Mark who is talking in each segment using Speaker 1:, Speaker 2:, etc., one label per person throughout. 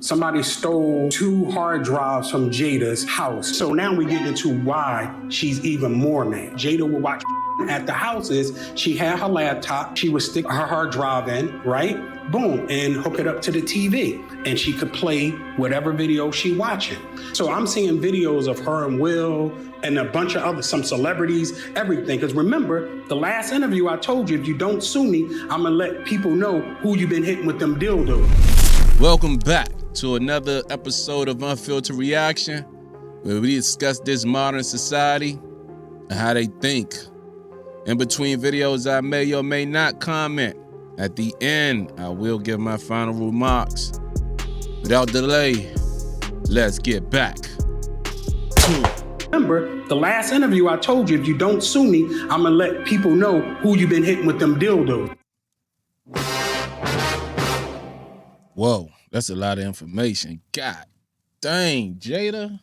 Speaker 1: somebody stole 2 hard drives from Jada's house. So now we get into why she's even more mad. Jada would watch at the houses. She had her laptop. She would stick her hard drive in, right? Boom, and hook it up to the TV. And she could play whatever video she watching. So I'm seeing videos of her and Will and a bunch of some celebrities, everything. Because remember, the last interview I told you, if you don't sue me, I'm gonna let people know who you've been hitting with them dildos.
Speaker 2: Welcome back to another episode of Unfiltered Reaction, where we discuss this modern society and how they think. In between videos, I may or may not comment. At the end, I will give my final remarks. Without delay, let's get back to it.
Speaker 1: Remember, the last interview I told you, if you don't sue me, I'm gonna let people know who you've been hitting with them dildos.
Speaker 2: Whoa, that's a lot of information. God dang, Jada.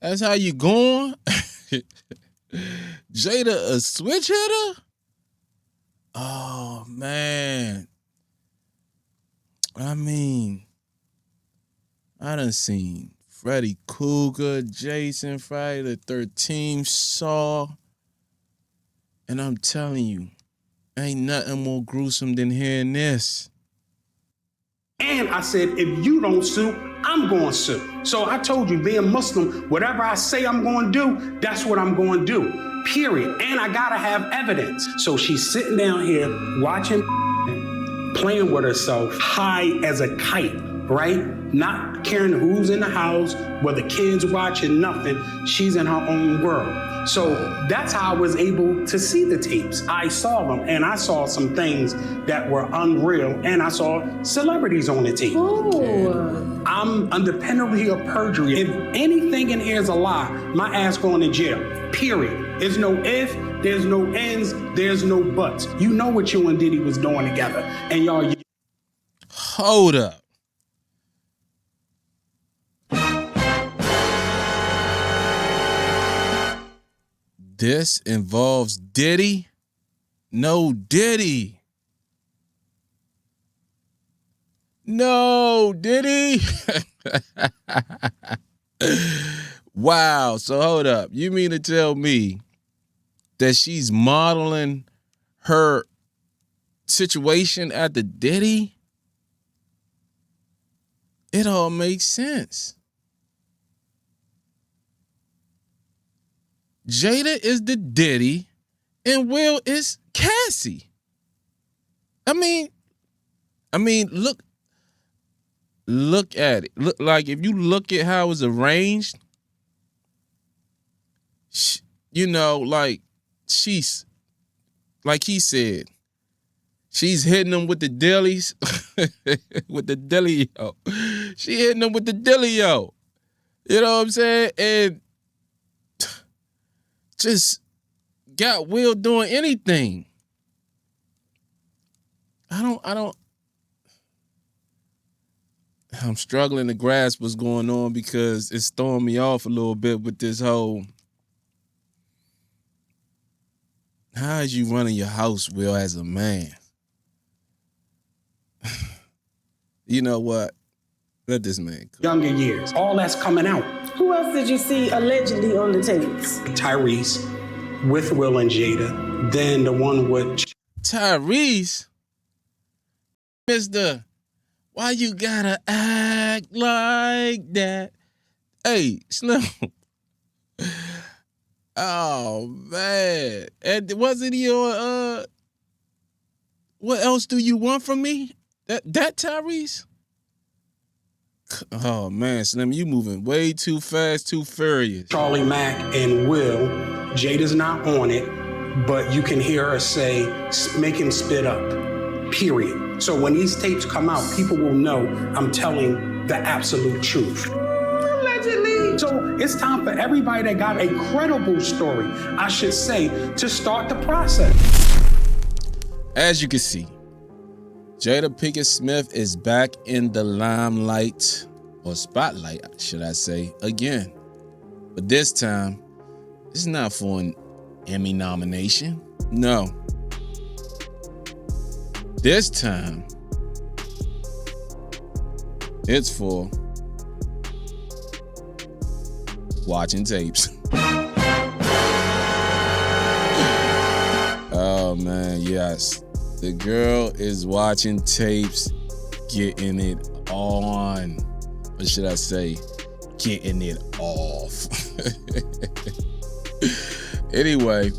Speaker 2: That's how you going? Jada a switch hitter? Oh, man. I mean, I done seen Freddy Krueger, Jason, Friday the 13th, Saw. And I'm telling you, ain't nothing more gruesome than hearing this.
Speaker 1: And I said, if you don't sue, I'm going to sue. So I told you, being Muslim, whatever I say I'm going to do, that's what I'm going to do, period. And I got to have evidence. So she's sitting down here watching, playing with herself, high as a kite, right? Not caring who's in the house, whether kids watching, nothing. She's in her own world. So that's how I was able to see the tapes. I saw them, and I saw some things that were unreal, and I saw celebrities on the tape.
Speaker 3: Ooh.
Speaker 1: I'm under penalty of perjury. If anything in here is a lie, my ass going to jail, period. There's no if, there's no ends, there's no buts. You know what you and Diddy was doing together, and y'all...
Speaker 2: Hold up. This involves Diddy? No Diddy. No Diddy. Wow. So hold up. You mean to tell me that she's modeling her situation after Diddy? It all makes sense. Jada is the Diddy and Will is Cassie. I mean, look at it. Look, like, if you look at how it was arranged, you know, like, she's, like he said, she's hitting them with the dillies, with the dillio. She hitting them with the dillio. You know what I'm saying? And just got Will doing anything. I'm struggling to grasp what's going on because it's throwing me off a little bit with this whole, how is you running your house, Will, as a man? You know what? Let this man go.
Speaker 1: Younger years, all that's coming out.
Speaker 3: Who else did you see allegedly on the tapes?
Speaker 1: Tyrese with Will and Jada, then the one with...
Speaker 2: Tyrese? Mr. Why you gotta act like that? Hey, Slim. Oh, man. And wasn't he on, What Else Do You Want From Me? That Tyrese? Oh, man, Slim, you moving way too fast, too furious.
Speaker 1: Charlie Mack and Will. Jada's not on it, but you can hear her say, make him spit up, period. So when these tapes come out, people will know I'm telling the absolute truth. Allegedly. So it's time for everybody that got a credible story, I should say, to start the process.
Speaker 2: As you can see, Jada Pinkett Smith is back in the limelight, or spotlight, should I say, again. But this time, it's not for an Emmy nomination. No. This time, It's for watching tapes. Oh man, yes. The girl is watching tapes, getting it on. What should I say? Getting it off. Anyway,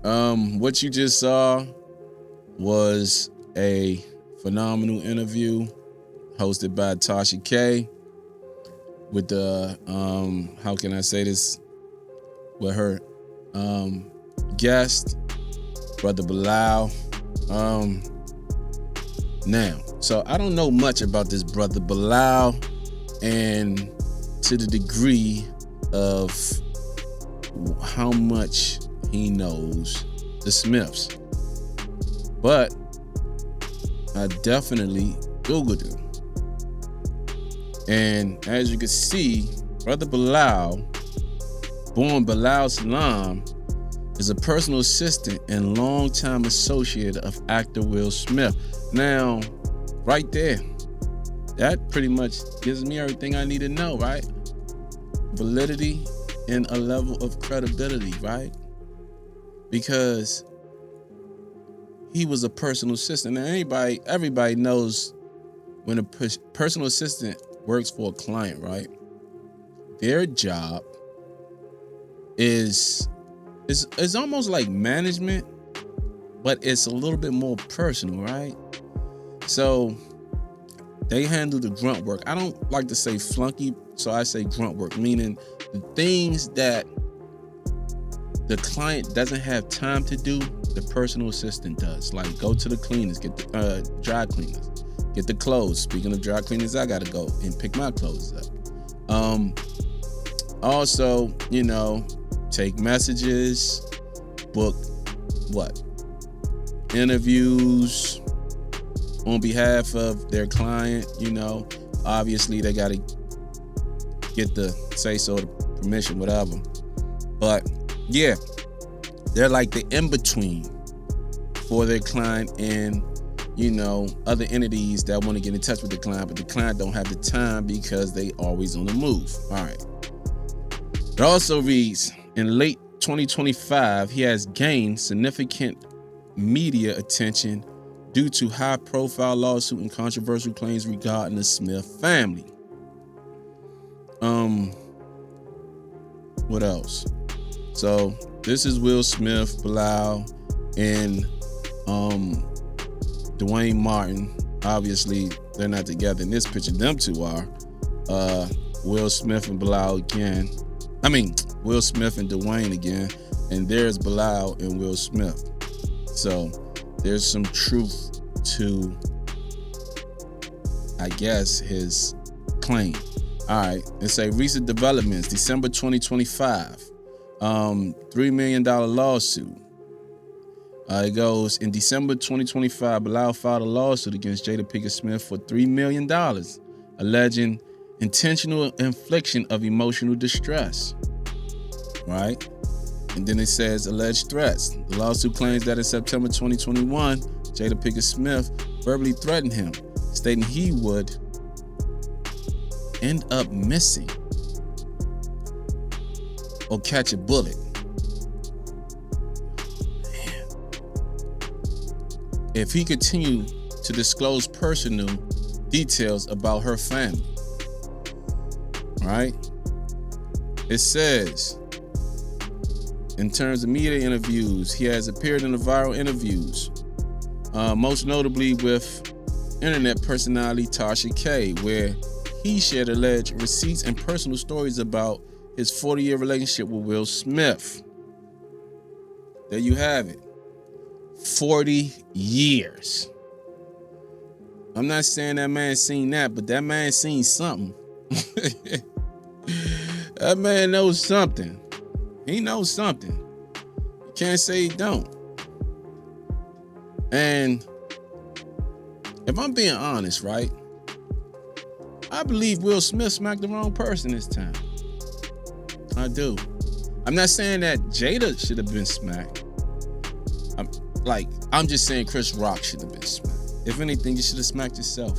Speaker 2: what you just saw was a phenomenal interview hosted by Tasha K with the how can I say this, with her guest, Brother Bilal. Now, so I don't know much about this Brother Bilal, and to the degree of how much he knows the Smiths, but I definitely Googled him. And as you can see, Brother Bilal, born Bilal Salam, is a personal assistant and longtime associate of actor Will Smith. Now, right there, that pretty much gives me everything I need to know, right? Validity and a level of credibility, right? Because he was a personal assistant. Now, everybody knows when a personal assistant works for a client, right? Their job is almost like management, but it's a little bit more personal, right? So they handle the grunt work. I don't like to say flunky, so I say grunt work, meaning the things that the client doesn't have time to do, the personal assistant does. Like go to the cleaners, get the dry cleaners, get the clothes. Speaking of dry cleaners, I gotta go and pick my clothes up. Also, take messages, book interviews on behalf of their client. Obviously they gotta get the say-so, the permission, whatever. But yeah, they're like the in-between for their client and other entities that want to get in touch with the client, but the client don't have the time because they always on the move. All right. It also reads, in late 2025, he has gained significant media attention due to high-profile lawsuit and controversial claims regarding the Smith family. What else? So this is Will Smith, Bilal, and Dwayne Martin. Obviously, they're not together in this picture. Them two are. Will Smith and Bilal again. Will Smith and Dwayne again. And there's Bilal and Will Smith. So there's some truth to, I guess, his claim. All right. Let's say recent developments. December 2025. $3 million lawsuit. It goes, in December 2025, Bilal filed a lawsuit against Jada Pinkett Smith for $3 million, alleging intentional infliction of emotional distress. Right? And then it says alleged threats. The lawsuit claims that in September 2021, Jada Pinkett Smith verbally threatened him, stating he would end up missing or catch a bullet. Man. If he continued to disclose personal details about her family. Right? It says, in terms of media interviews, he has appeared in the viral interviews, most notably with internet personality Tasha K, where he shared alleged receipts and personal stories about his 40-year relationship with Will Smith. There you have it. 40 years. I'm not saying that man seen that, but that man seen something. That man knows something. He knows something. You can't say he don't. And if I'm being honest, right? I believe Will Smith smacked the wrong person this time. I do. I'm not saying that Jada should have been smacked. I'm just saying Chris Rock should have been smacked. If anything, you should have smacked yourself.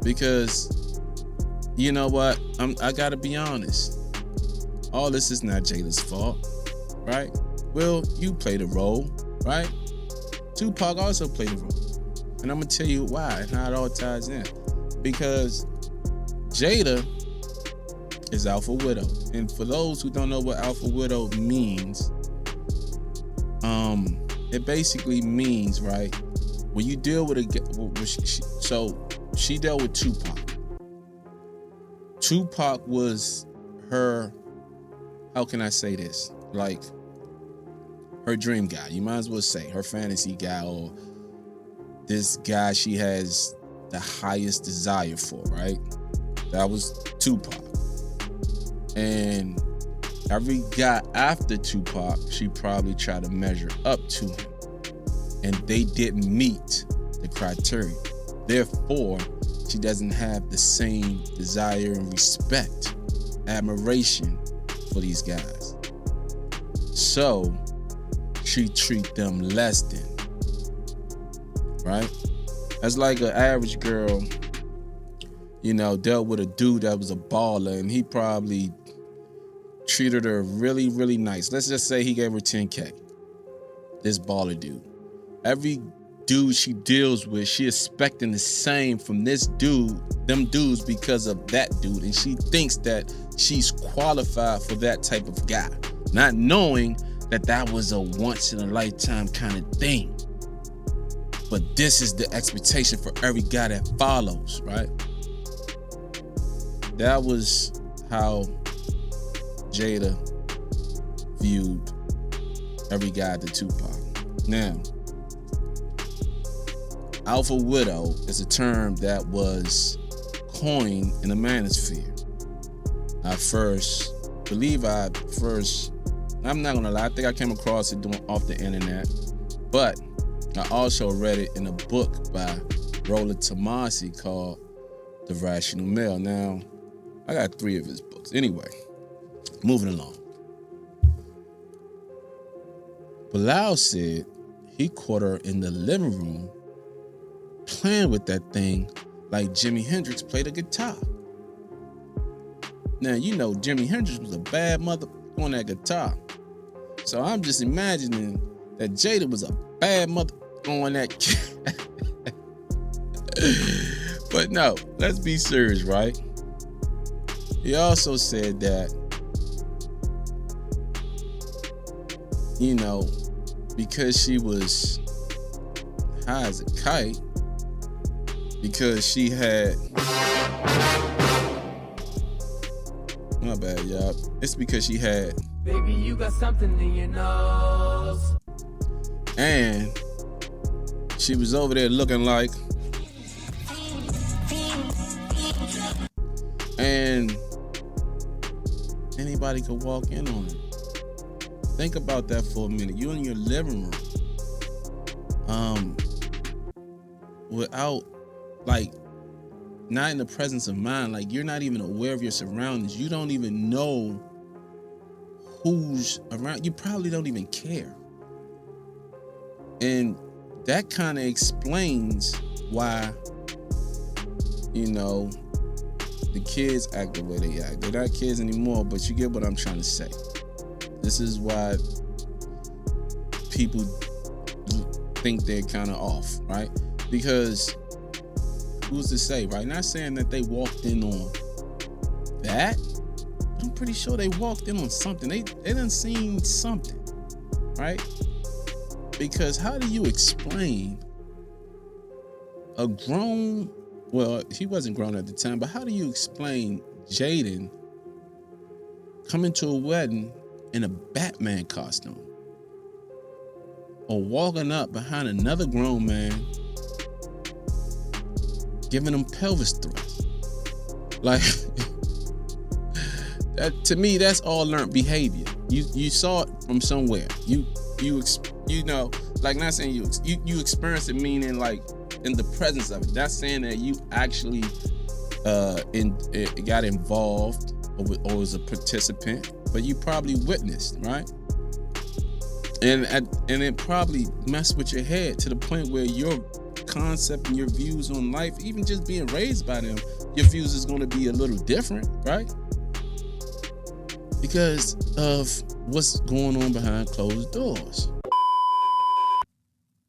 Speaker 2: Because you know what? I gotta be honest. All this is not Jada's fault, right? Will, you played a role, right? Tupac also played a role. And I'm gonna tell you why and how it all ties in. Because Jada is Alpha Widow. And for those who don't know what Alpha Widow means, it basically means, right, when you deal with she dealt with Tupac. Tupac was her, how can I say this? Like, her dream guy. You might as well say her fantasy guy, or this guy she has the highest desire for, right? That was Tupac. And every guy after Tupac, she probably tried to measure up to him. And they didn't meet the criteria. Therefore, she doesn't have the same desire and respect, admiration for these guys. So she treat them less than, right? That's like an average girl, you know, dealt with a dude that was a baller, and he probably treated her really, really nice. Let's just say he gave her 10K. This baller dude. Every dude she deals with, she expecting the same from this dude, them dudes, because of that dude. And she thinks that she's qualified for that type of guy, not knowing that that was a once in a lifetime kind of thing. But this is the expectation for every guy that follows, right? That was how Jada viewed every guy to Tupac. Now, Alpha Widow is a term that was coined in the manosphere. I'm not gonna lie, I think I came across it off the internet, but I also read it in a book by Roland Tomasi called The Rational Male. Now, I got 3 of his books. Anyway, moving along. Bilal said he caught her in the living room playing with that thing like Jimi Hendrix played a guitar. Now, you know Jimi Hendrix was a bad mother on that guitar. So I'm just imagining that Jada was a bad mother on that. But no, let's be serious, right? He also said that, you know, because she was high as a kite, because she had, my bad, y'all. It's because she had,
Speaker 4: baby, you got something in your nose.
Speaker 2: And she was over there looking like, and anybody could walk in on her. Think about that for a minute. You're in your living room, without, like, not in the presence of mind. Like, you're not even aware of your surroundings. You don't even know who's around. You probably don't even care. And that kind of explains why, you know, the kids act the way they act. They're not kids anymore, but you get what I'm trying to say. This is why people think they're kind of off, right? Because who's to say, right? Not saying that they walked in on that, but I'm pretty sure they walked in on something. They done seen something, right? Because how do you explain a grown, well, he wasn't grown at the time, but how do you explain Jaden coming to a wedding in a Batman costume, or walking up behind another grown man giving him pelvis thrusts? Like, that, to me, that's all learned behavior. You saw it from somewhere. You know, like, not saying you experienced it, meaning like in the presence of it. That's saying that you actually got involved or was a participant, but you probably witnessed, right? And it probably messed with your head to the point where you're concept and your views on life, even just being raised by them, your views is going to be a little different, right? Because of what's going on behind closed doors.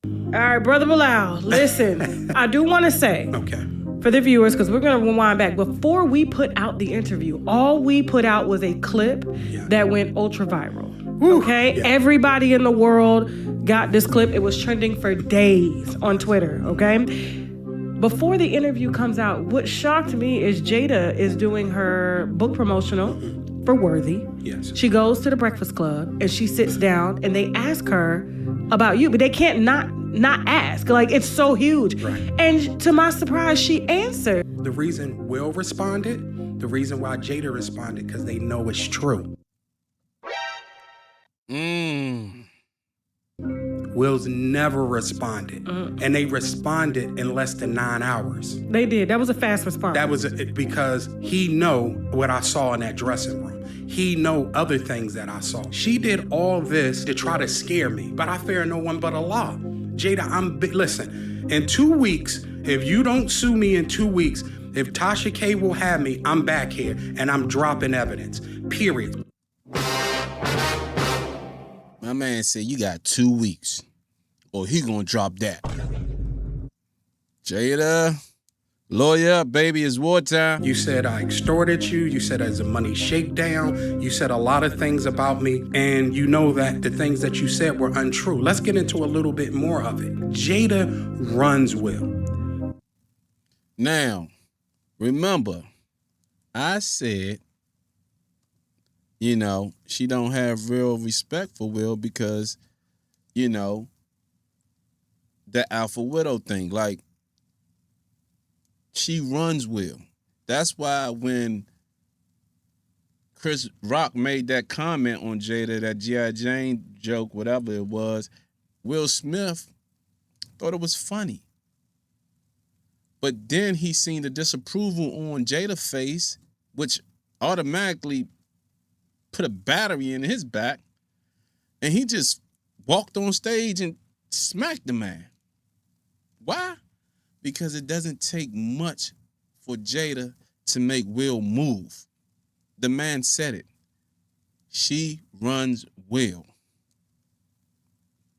Speaker 3: All right, Brother Bilal, listen, I do want to say,
Speaker 1: Okay.
Speaker 3: for the viewers, because we're going to rewind back, before we put out the interview, all we put out was a clip that went ultra viral. Okay?
Speaker 1: Yeah.
Speaker 3: Everybody in the world got this clip. It was trending for days on Twitter, okay? Before the interview comes out, what shocked me is Jada is doing her book promotional for Worthy.
Speaker 1: Yes.
Speaker 3: She goes to the Breakfast Club and she sits down and they ask her about you, but they can't not ask. Like, it's so huge.
Speaker 1: Right.
Speaker 3: And to my surprise, she answered.
Speaker 1: The reason Will responded, the reason why Jada responded, because they know it's true. Will's never responded. And they responded in less than 9 hours.
Speaker 3: They did. That was a fast response.
Speaker 1: That was because he know what I saw in that dressing room. He know other things that I saw. She did all this to try to scare me, but I fear no one but Allah. Jada, listen, in 2 weeks, if you don't sue me in 2 weeks, if Tasha K will have me, I'm back here and I'm dropping evidence, period.
Speaker 2: My man said, you got 2 weeks or he gonna drop that. Jada, lawyer up, baby, it's wartime.
Speaker 1: You said I extorted you. You said there's a money shakedown. You said a lot of things about me. And you know that the things that you said were untrue. Let's get into a little bit more of it. Jada runs Will.
Speaker 2: Now, remember, I said, you know, she don't have real respect for Will because, you know, the alpha widow thing. Like, she runs Will. That's why when Chris Rock made that comment on Jada, that G.I. Jane joke, whatever it was, Will Smith thought it was funny. But then he seen the disapproval on Jada's face, which automatically put a battery in his back, and he just walked on stage and smacked the man. Why? Because it doesn't take much for Jada to make Will move. The man said it. She runs Will.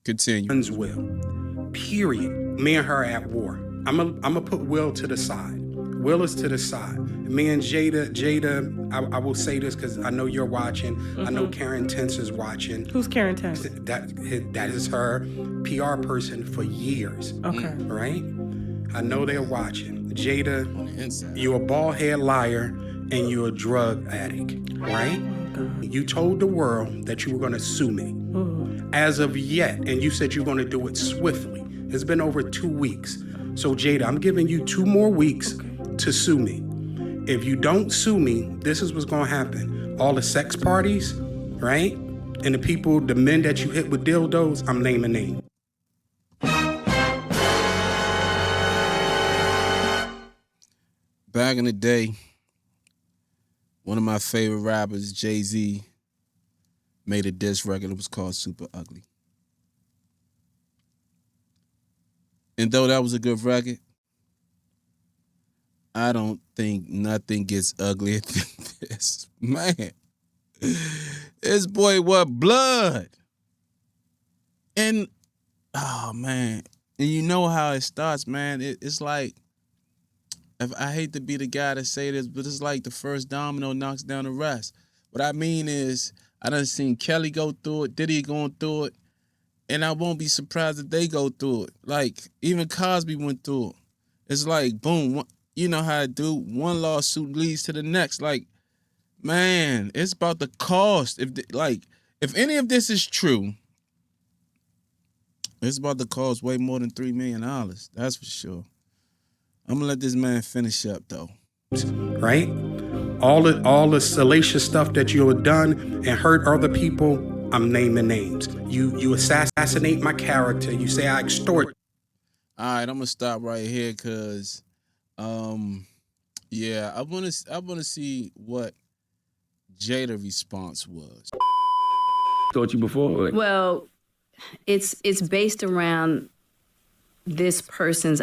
Speaker 2: Continue.
Speaker 1: Runs Will. Period. Me and her at war. I'm gonna put Will to the side. Will is to the side. Me and Jada, I will say this because I know you're watching. I know Karen Tense is watching.
Speaker 3: Who's Karen Tense?
Speaker 1: That is her PR person for years.
Speaker 3: Okay.
Speaker 1: Right? I know they're watching. Jada,
Speaker 2: On the inside.
Speaker 1: you a bald head liar and you're a drug addict, right? You told the world that you were gonna sue me. As of yet, and you said you're gonna do it swiftly. It's been over 2 weeks. So Jada, I'm giving you 2 more weeks to sue me. If you don't sue me, this is what's gonna happen. All the sex parties, right? And the people, the men that you hit with dildos, I'm naming names.
Speaker 2: Back in the day, one of my favorite rappers, Jay-Z, made a diss record. It was called Super Ugly. And though that was a good record, I don't think nothing gets uglier than this. Man, this boy was blood. And, oh, man. And you know how it starts, man. It's like, I hate to be the guy to say this, but it's like the first domino knocks down the rest. What I mean is, I done seen Kelly go through it, Diddy going through it, and I won't be surprised if they go through it. Like, even Cosby went through it. It's like, boom, you know how I do. One lawsuit leads to the next. Like, man, it's about the cost. If any of this is true, it's about to cost way more than $3 million. That's for sure. I'm gonna let this man finish up though.
Speaker 1: Right? All the salacious stuff that you have done and hurt other people, I'm naming names. You assassinate my character. You say I extort.
Speaker 2: All right, I'm gonna stop right here because, yeah, I wanna see what Jada's response was.
Speaker 5: Thought you before?
Speaker 6: Well, it's based around
Speaker 5: this person's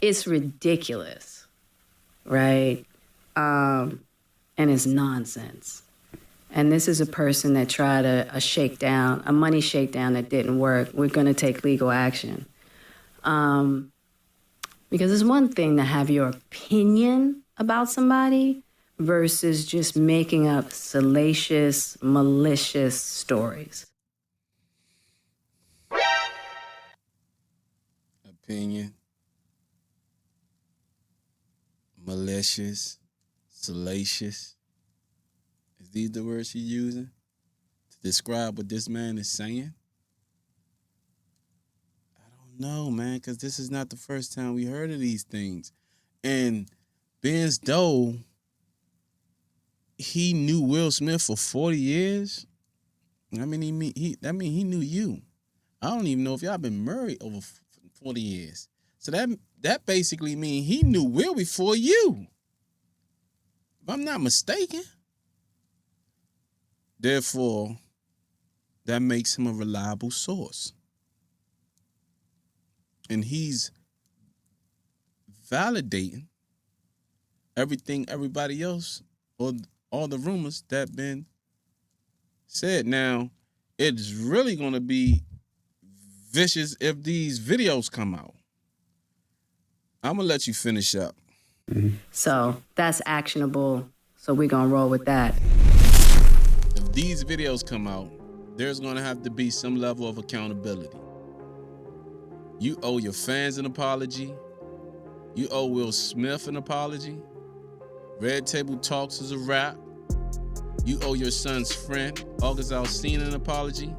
Speaker 5: it's ridiculous, right? And it's nonsense. And this is a person that tried a shakedown, a money shakedown that didn't work. We're going to take legal action. Because it's one thing to have your opinion about somebody versus just making up salacious, malicious stories.
Speaker 2: Opinion, malicious, salacious. Is these the words she's using to describe what this man is saying? I don't know, man, because this is not the first time we heard of these things. And Ben's Doe, he knew Will Smith for 40 years. I mean, he knew you. I don't even know if y'all been married over 40 years. So that basically means he knew Will before you. If I'm not mistaken. Therefore, that makes him a reliable source. And he's validating everything everybody else or all the rumors that been said. Now, it's really going to be vicious if these videos come out. I'm going to let you finish up.
Speaker 5: So that's actionable. So we're going to roll with that.
Speaker 2: If these videos come out, there's going to have to be some level of accountability. You owe your fans an apology. You owe Will Smith an apology. Red Table Talks is a wrap. You owe your son's friend, August Alsina, an apology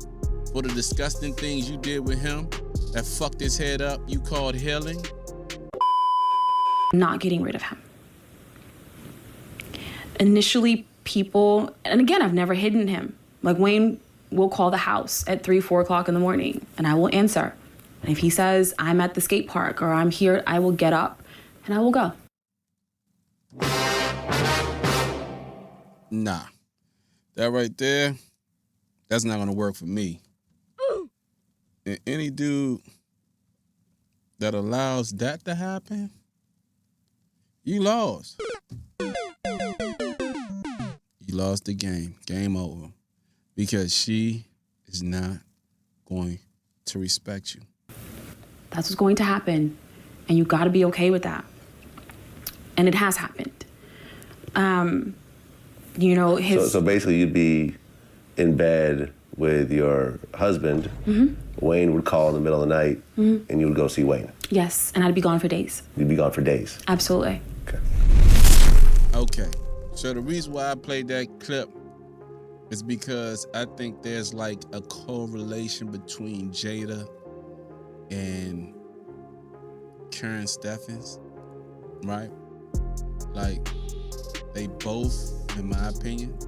Speaker 2: for the disgusting things you did with him that fucked his head up you called healing.
Speaker 6: Not getting rid of him. Initially, people, and again, I've never hidden him. Like, Wayne will call the house at 3, 4 o'clock in the morning, and I will answer. And if he says, I'm at the skate park or I'm here, I will get up and I will go.
Speaker 2: Nah. That right there, that's not gonna work for me. And any dude that allows that to happen, you lost. You lost the game. Game over. Because she is not going to respect you.
Speaker 6: That's what's going to happen. And you got to be okay with that. And it has happened. You know,
Speaker 7: So basically you'd be in bed with your husband. Mm-hmm. Wayne would call in the middle of the night, mm-hmm. and you would go see Wayne.
Speaker 6: Yes, and I'd be gone for days.
Speaker 7: You'd be gone for days.
Speaker 6: Absolutely.
Speaker 2: Okay. So the reason why I played that clip is because I think there's like a correlation between Jada and Karen Steffens, right? Like, they both, in my opinion,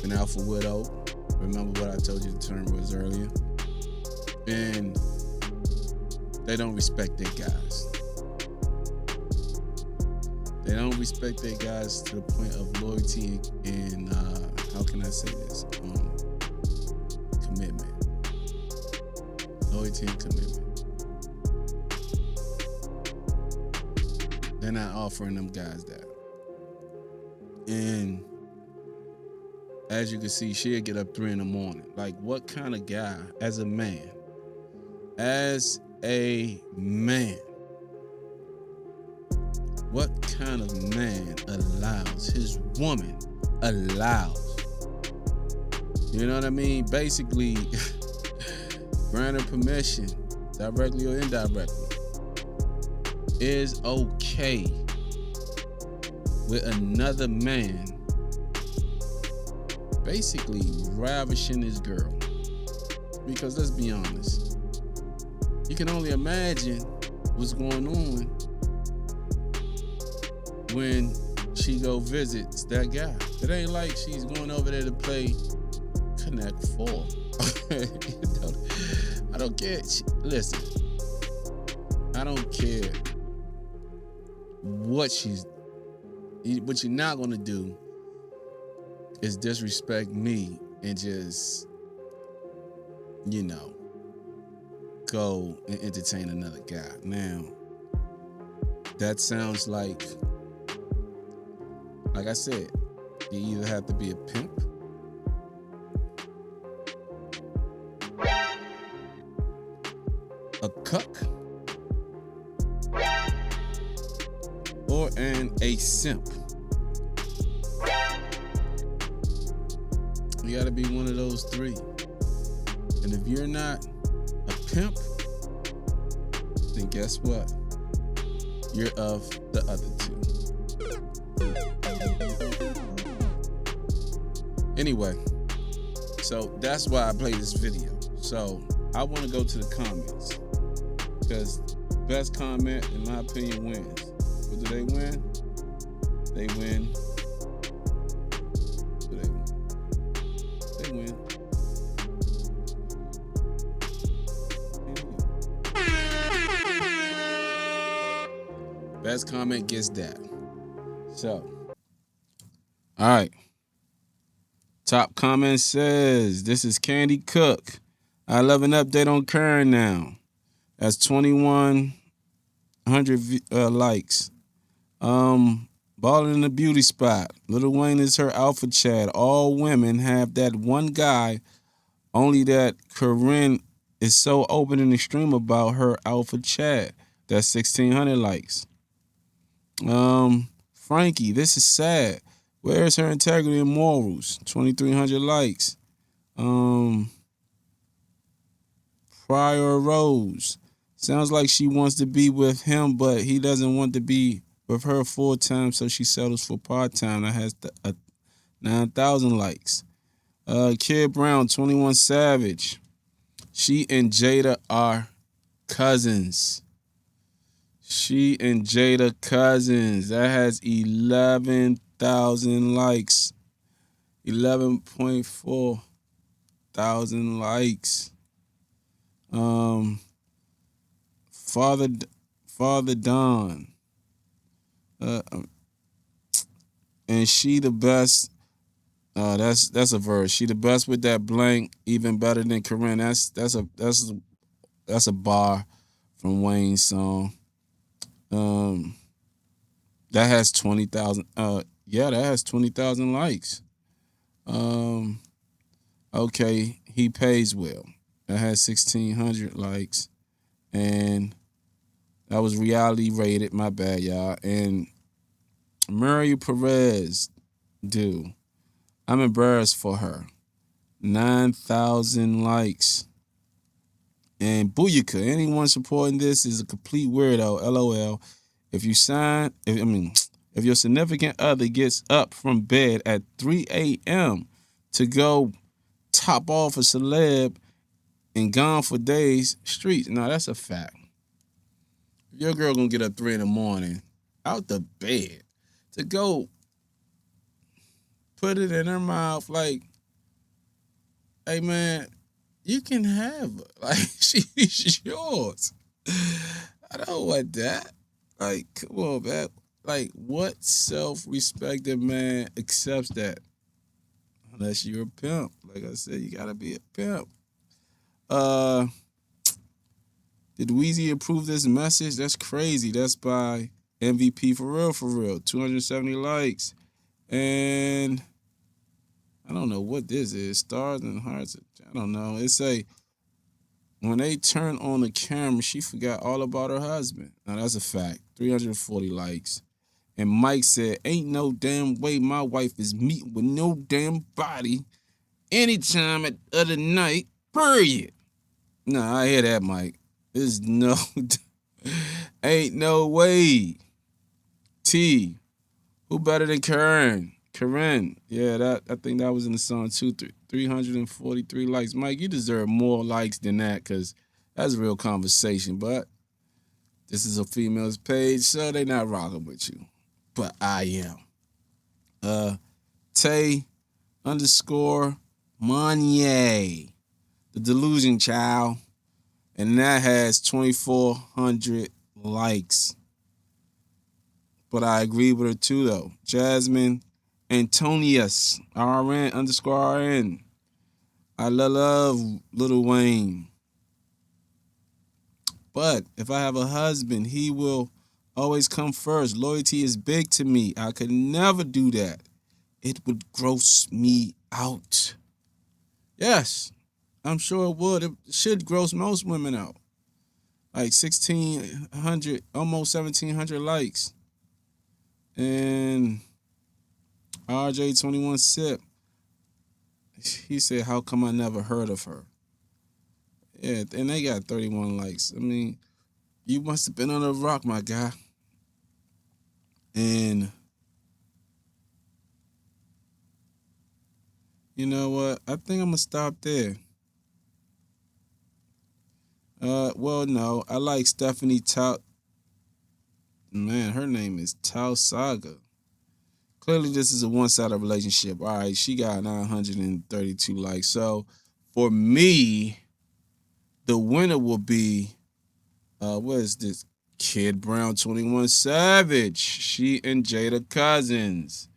Speaker 2: been out for widow. Remember what I told you the term was earlier? And they don't respect their guys. They don't respect their guys to the point of loyalty and how can I say this? Commitment. Loyalty and commitment. They're not offering them guys that. And as you can see, she'll get up 3 a.m. Like, what kind of guy, as a man, what kind of man allows, you know what I mean? Basically, granted permission, directly or indirectly, is okay with another man basically ravishing his girl. Because let's be honest, you can only imagine what's going on when she go visits that guy. It ain't like she's going over there to play Connect 4. I don't care. Listen, I don't care what you're not gonna do is disrespect me and just, go and entertain another guy. Now, that sounds like I said, you either have to be a pimp a cuck, or a simp. You gotta be one of those three. And if you're not a pimp, then guess what? You're of the other two. Anyway, so that's why I played this video. So I want to go to the comments, because best comment, in my opinion, wins. What do they win? They win. What do they win? They win. Best comment gets that. So, all right. Top comment says, this is Candy Cook. I love an update on Karen now. That's 2,100 likes. Balling in the beauty spot. Lil Wayne is her alpha Chad. All women have that one guy. Only that Corinne is so open and extreme about her alpha Chad. That's 1,600 likes. Frankie, this is sad. Where is her integrity and morals? 2,300 likes. Prior Rose. Sounds like she wants to be with him, but he doesn't want to be with her full time, so she settles for part time. That has 9,000 likes. Kid Brown, 21 Savage. She and Jada are cousins. She and Jada cousins. That has 11,000 likes. 11.4 thousand likes. Father Don. And she the best. That's a verse. She the best with that blank, even better than Corinne. That's a bar from Wayne's song. That has 20,000. That has 20,000 likes. Okay, he pays well. That has 1,600 likes, and that was reality rated. My bad, y'all. And Mary Perez, dude, I'm embarrassed for her. 9,000 likes. And Booyaka, anyone supporting this is a complete weirdo. LOL. If your significant other gets up from bed at 3 a.m. to go top off a celeb and gone for days, streets. No, that's a fact. If your girl gonna get up 3 a.m. out the bed to go put it in her mouth like, hey man, you can have her. Like, she's yours. I don't want that. Like, come on, man. Like, what self-respecting man accepts that? Unless you're a pimp. Like I said, you gotta be a pimp. Did Weezy approve this message? That's crazy. That's by MVP for real. 270 likes. And I don't know what this is. Stars and hearts. I don't know. It say, when they turn on the camera, she forgot all about her husband. Now, that's a fact. 340 likes. And Mike said, ain't no damn way my wife is meeting with no damn body anytime of the night, period. Nah, I hear that, Mike. There's no, ain't no way. T, who better than Karen? Yeah, I think that was in the song too. 343 likes. Mike, you deserve more likes than that, because that's a real conversation. But this is a female's page, so they not rocking with you. But I am. Tay _ Monye, the delusion child. And that has 2,400 likes. But I agree with her too, though. Jasmine Antonius, RN _ RN. I love Lil Wayne. But if I have a husband, he will always come first. Loyalty is big to me. I could never do that. It would gross me out. Yes, I'm sure it would. It should gross most women out. Like 1,600, almost 1,700 likes. And RJ21 Sip, he said, how come I never heard of her? Yeah, and they got 31 likes. I mean, you must have been on a rock, my guy. And you know what? I think I'm going to stop there. Well, no. I like Stephanie Tau. Man, her name is Tau Saga. Clearly, this is a one-sided relationship. All right, she got 932 likes. So, for me, the winner will be, what is this? Kid Brown 21 Savage. She and Jada cousins.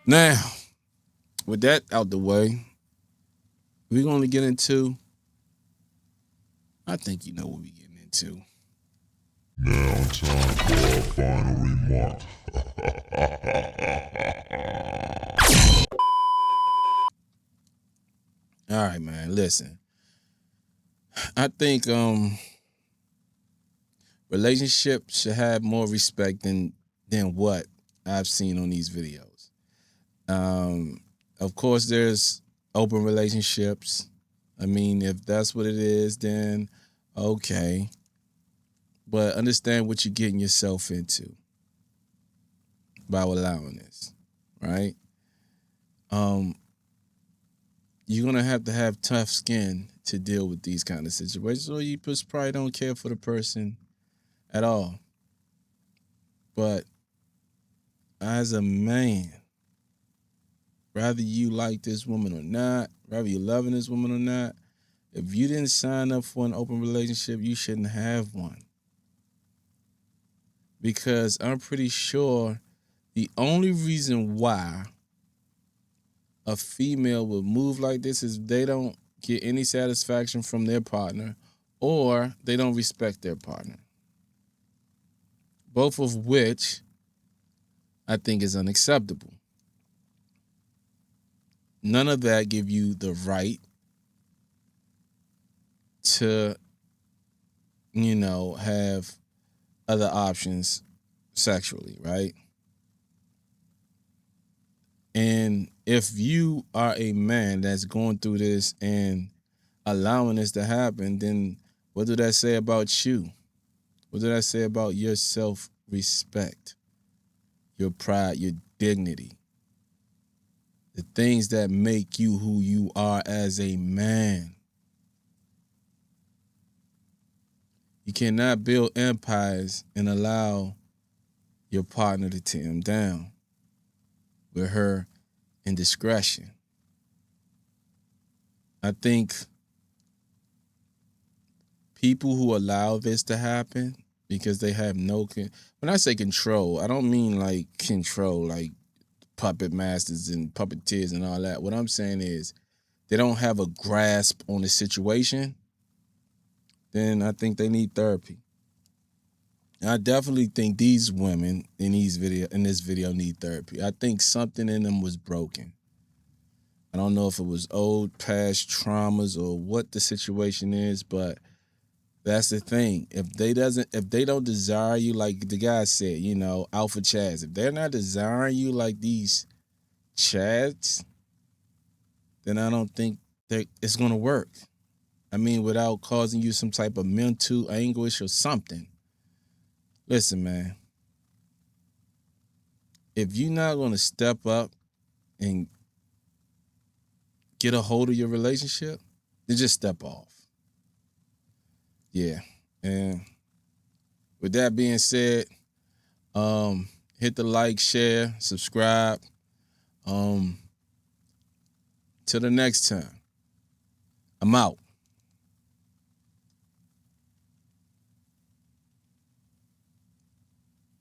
Speaker 2: Now, with that out the way, we're going to get into, I think you know what we're getting into.
Speaker 8: Now time for our final remark.
Speaker 2: All right, man, listen. I think relationships should have more respect than what I've seen on these videos. Of course, there's open relationships. I mean, if that's what it is, then okay. But understand what you're getting yourself into by allowing this, right? You're going to have tough skin to deal with these kind of situations, or you just probably don't care for the person at all. But as a man, whether you like this woman or not, whether you're loving this woman or not, if you didn't sign up for an open relationship, you shouldn't have one. Because I'm pretty sure the only reason why a female would move like this is they don't get any satisfaction from their partner or they don't respect their partner. Both of which I think is unacceptable. None of that give you the right to, have other options sexually, right? And if you are a man that's going through this and allowing this to happen, then what do that say about you? What do that say about your self-respect, your pride, your dignity? The things that make you who you are as a man. You cannot build empires and allow your partner to tear them down with her indiscretion. I think people who allow this to happen because they have when I say control, I don't mean like control, like puppet masters and puppeteers and all that. What I'm saying is they don't have a grasp on the situation, then I think they need therapy. I definitely think these women in this video need therapy. I think something in them was broken. I don't know if it was old past traumas or what the situation is, but that's the thing. If they don't desire you, like the guy said, alpha chads, if they're not desiring you like these chads, then I don't think that it's gonna work. I mean, without causing you some type of mental anguish or something. Listen, man. If you're not gonna step up and get a hold of your relationship, then just step off. Yeah. And with that being said, hit the like, share, subscribe. Till the next time. I'm out.